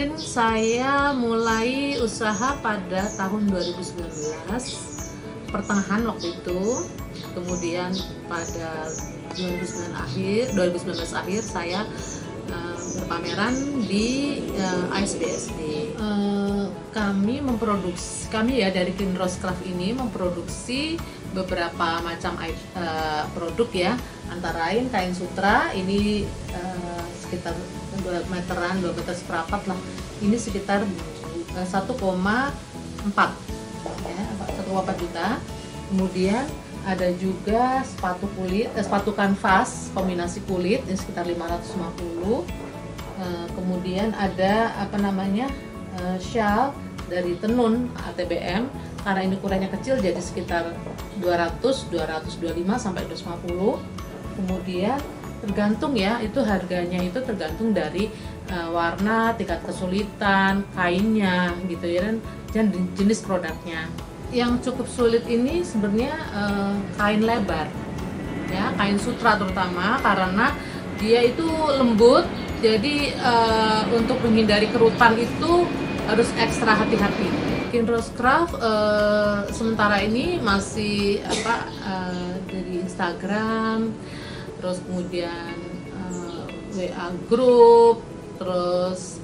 kemarin saya mulai usaha pada tahun 2019 pertengahan waktu itu, kemudian pada 2019 akhir saya berpameran di ISBSD. Kami ya dari Clean Rose Craft ini memproduksi beberapa macam produk ya, antara lain kain sutra ini sekitar 2 meteran, 2 meter seperempat lah, ini sekitar 1,4 ya, 1,4 juta. Kemudian ada juga sepatu kulit, sepatu kanvas kombinasi kulit ini sekitar 550. Kemudian ada shawl dari tenun ATBM, karena ini ukurannya kecil jadi sekitar 225 sampai 250. Kemudian tergantung ya, itu harganya itu tergantung dari warna, tingkat kesulitan, kainnya gitu ya, dan jenis produknya. Yang cukup sulit ini sebenarnya kain lebar ya, kain sutra terutama, karena dia itu lembut, jadi untuk menghindari kerutan itu harus ekstra hati-hati. Clean Rose Craft sementara ini masih dari Instagram, terus kemudian WA group, terus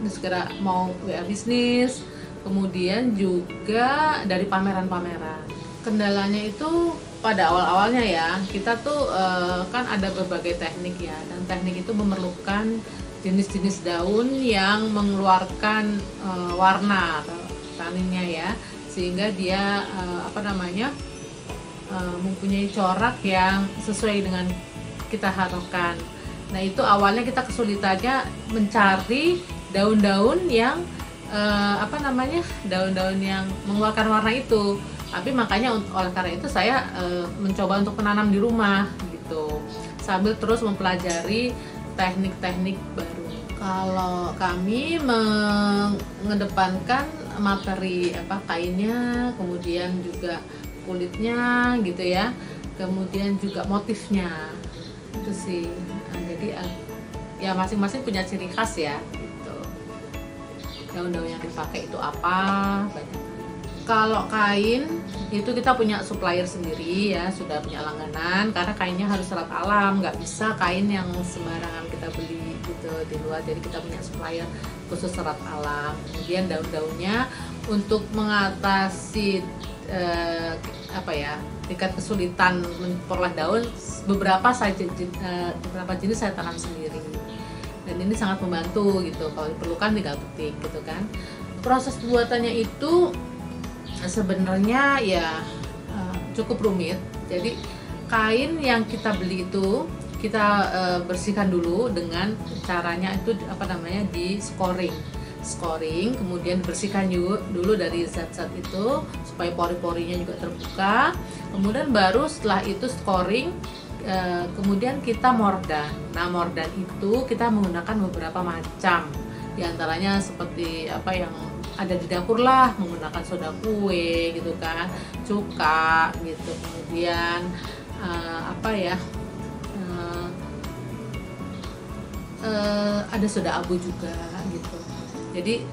ini segera mau WA bisnis, kemudian juga dari pameran-pameran. Kendalanya itu pada awal-awalnya ya, kita tuh kan ada berbagai teknik ya, dan teknik itu memerlukan jenis-jenis daun yang mengeluarkan warna taninnya ya, sehingga dia mempunyai corak yang sesuai dengan kita harapkan. Nah itu awalnya kita kesulitannya mencari daun-daun yang daun-daun yang mengeluarkan warna itu. Tapi makanya oleh karena itu saya mencoba untuk menanam di rumah gitu, sambil terus mempelajari teknik-teknik baru. Kalau kami mengedepankan materi kainnya, kemudian juga kulitnya gitu ya, kemudian juga motifnya itu sih. Jadi ya masing-masing punya ciri khas ya gitu. Daun-daun yang dipakai itu apa banyak. Kalau kain itu kita punya supplier sendiri ya, sudah punya langganan, karena kainnya harus serat alam, nggak bisa kain yang sembarangan kita beli gitu di luar. Jadi kita punya supplier khusus serat alam. Kemudian daun-daunnya untuk mengatasi tingkat kesulitan memperoleh daun, beberapa jenis saya tanam sendiri, dan ini sangat membantu gitu. Kalau diperlukan tinggal petik gitu kan. Proses pembuatannya itu sebenarnya ya cukup rumit. Jadi kain yang kita beli itu kita bersihkan dulu dengan caranya itu di scoring, kemudian bersihkan dulu dari zat-zat itu supaya pori-porinya juga terbuka. Kemudian baru setelah itu scoring, kemudian kita mordan. Nah mordan itu kita menggunakan beberapa macam, diantaranya seperti yang ada di dapur lah, menggunakan soda kue gitu kan, cuka gitu, kemudian ada soda abu juga gitu. Jadi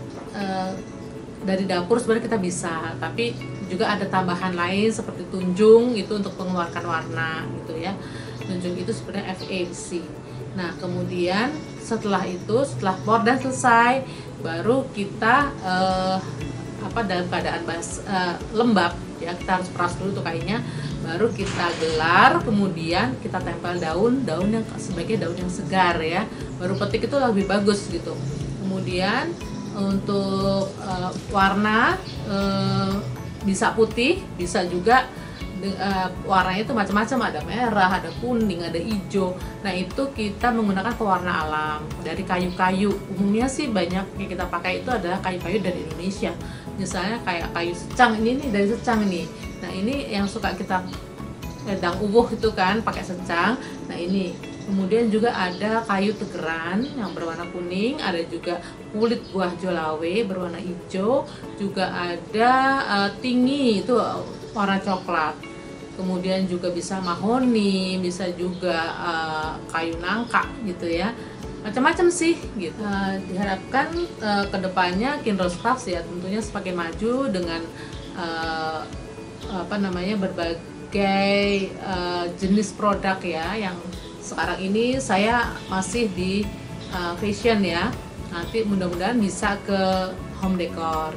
dari dapur sebenarnya kita bisa, tapi juga ada tambahan lain seperti tunjung itu untuk mengeluarkan warna gitu ya. Tunjung itu sebenarnya FAC. Nah kemudian setelah mordan selesai, baru kita dalam keadaan lembab ya, kita harus peras dulu tuh kainnya, baru kita gelar, kemudian kita tempel daun yang sebagai daun yang segar ya, baru petik itu lebih bagus gitu. Kemudian untuk warna bisa putih, bisa juga warnanya itu macam-macam, ada merah, ada kuning, ada hijau. Nah itu kita menggunakan pewarna alam dari kayu-kayu. Umumnya sih banyak yang kita pakai itu adalah kayu-kayu dari Indonesia, misalnya kayak kayu secang, ini dari secang nih. Nah ini yang suka kita wedang ubuh itu kan pakai secang. Nah ini kemudian juga ada kayu tegeran yang berwarna kuning, ada juga kulit buah jolawe berwarna hijau, juga ada tinggi itu warna coklat. Kemudian juga bisa mahoni, bisa juga kayu nangka gitu ya. macam-macam sih gitu. Diharapkan kedepannya Kinross Crafts ya tentunya semakin maju dengan berbagai jenis produk ya, yang sekarang ini saya masih di fashion ya, nanti mudah-mudahan bisa ke home decor.